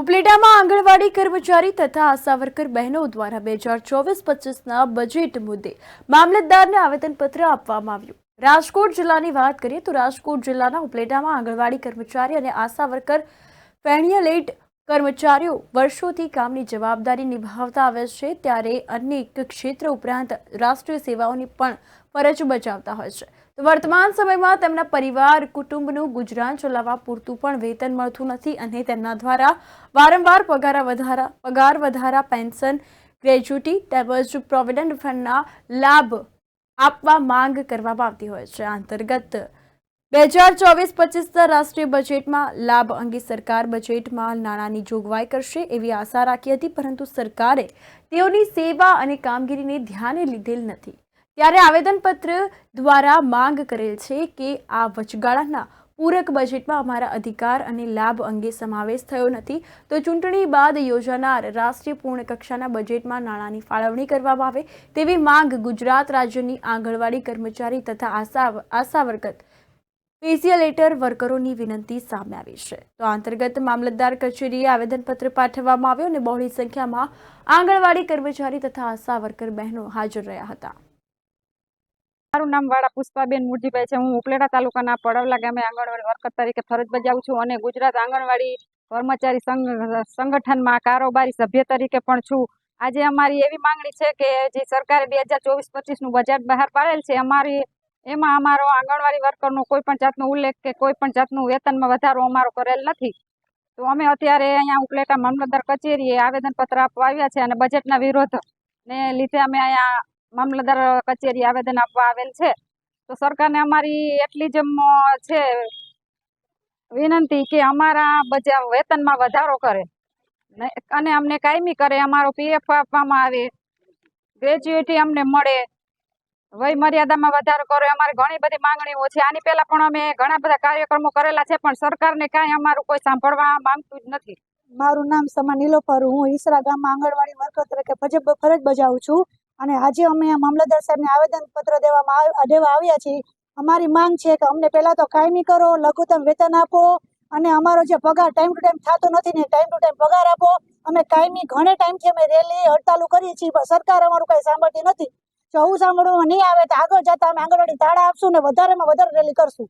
ઉપલેટામાં આંગણવાડી કર્મચારી તથા આશા વર્કર બહેનો દ્વારા 2024-25ના બજેટ મુદ્દે મામલતદારને આવેદનપત્ર આપવામાં આવ્યું। રાજકોટ જિલ્લાની વાત કરીએ તો રાજકોટ જિલ્લાના ઉપલેટામાં આંગણવાડી કર્મચારી અને આશા વર્કર ફેણિયલેટ કર્મચારીઓ વર્ષોથી કામની જવાબદારી નિભાવતા આવે છે, ત્યારે અનેક ક્ષેત્ર ઉપરાંત રાષ્ટ્રીય સેવાઓની પણ ફરજ બજાવતા હોય છે। તો વર્તમાન સમયમાં તેમના પરિવાર કુટુંબનું ગુજરાન ચલાવવા પૂરતું પણ વેતન મળતું નથી અને તેમના દ્વારા વારંવાર પગાર વધારા, પેન્શન, ગ્રેચ્યુટી તેમજ પ્રોવિડન્ટ ફંડના લાભ આપવા માંગ કરવામાં આવતી હોય છે। આ અંતર્ગત 2024-25ના રાષ્ટ્રીય બજેટમાં લાભ અંગે સરકાર બજેટમાં નાણાંની જોગવાઈ કરશે એવી આશા રાખી હતી, પરંતુ સરકારે તેઓની સેવા અને કામગીરીને ધ્યાને લીધેલ નથી। ત્યારે આવેદનપત્ર દ્વારા માંગ કરેલ છે કે આ વચગાળાના પૂરક બજેટમાં અમારા અધિકાર અને લાભ અંગે સમાવેશ થયો નથી, તો ચૂંટણી બાદ યોજાનાર રાષ્ટ્રીય પૂર્ણ કક્ષાના બજેટમાં નાણાંની ફાળવણી કરવામાં આવે તેવી માંગ ગુજરાત રાજ્યની આંગણવાડી કર્મચારી તથા આશા વર્કર પેશિયલેટર વર્કરોની વિનંતી સામે આવી છે। તો આ અંતર્ગત મામલતદાર કચેરીએ આવેદનપત્ર પાઠવવામાં આવ્યું અને બહોળી સંખ્યામાં આંગણવાડી કર્મચારી તથા આશા વર્કર બહેનો હાજર રહ્યા હતા। મારું નામ વાળા પુષ્પાબેન મુરજીભાઈ છે। હું ઉપલેટા તાલુકાના પડવલા ગામે આંગણવાડી વર્કર તરીકે ફરજ બજાવું છું અને ગુજરાત આંગણવાડી કર્મચારી સંગઠનમાં કારોબારી સભ્ય તરીકે પણ છું। આજે અમારી એવી માંગણી છે કે જે સરકારે 2024-25નું બજેટ બહાર પાડેલ છે, એમાં અમારો આંગણવાડી વર્કરનો કોઈ પણ જાતનો ઉલ્લેખ કે કોઈ પણ જાતનું વેતનમાં વધારો અમારો કરેલ નથી। તો અમે અત્યારે અહીંયા ઉપલેટા મામલતદાર કચેરીએ આવેદનપત્ર આપવા આવ્યા છે અને બજેટના વિરોધને લીધે અમે અહીંયા મામલતદાર કચેરી આવેદન આપવા આવેલ છે। તો સરકારને અમારી એટલી જ છે વિનંતી કે અમારા વેતનમાં વધારો કરે અને અમને કાયમી કરે, અમારો પીએફ આપવામાં આવે, ગ્રેચ્યુટી અમને મળે, વય મર્યાદામાં વધારો કરે। અમારી ઘણી બધી માંગણીઓ છે। આની પહેલા પણ અમે ઘણા બધા કાર્યક્રમો કરેલા છે, પણ સરકારને કાંઈ અમારું કોઈ સાંભળવા માંગતું જ નથી। મારું નામ સમા નીલોફર, હું ઈસરા ગામમાં આંગણવાડી વર્કર તરીકે ફરજ બજાવું છું અને આજે અમે મામલતદાર સાહેબને આવેદનપત્ર દેવા આવ્યા છીએ। અમારી માંગ છે કે અમને પહેલા તો કાયમી કરો, લઘુત્તમ વેતન આપો અને અમારો જે પગાર ટાઈમ ટુ ટાઈમ થતો નથી ને ટાઈમ ટુ ટાઈમ પગાર આપો। અમે કાયમી ઘણે ટાઈમથી અમે રેલી હડતાલો કરીએ છીએ, પણ સરકાર અમારું કંઈ સાંભળતી નથી। જો આવું સાંભળવામાં નહીં આવે તો આગળ જતા અમે આંગણવાડી તાળા આપશું ને વધારેમાં વધારે રેલી કરશું।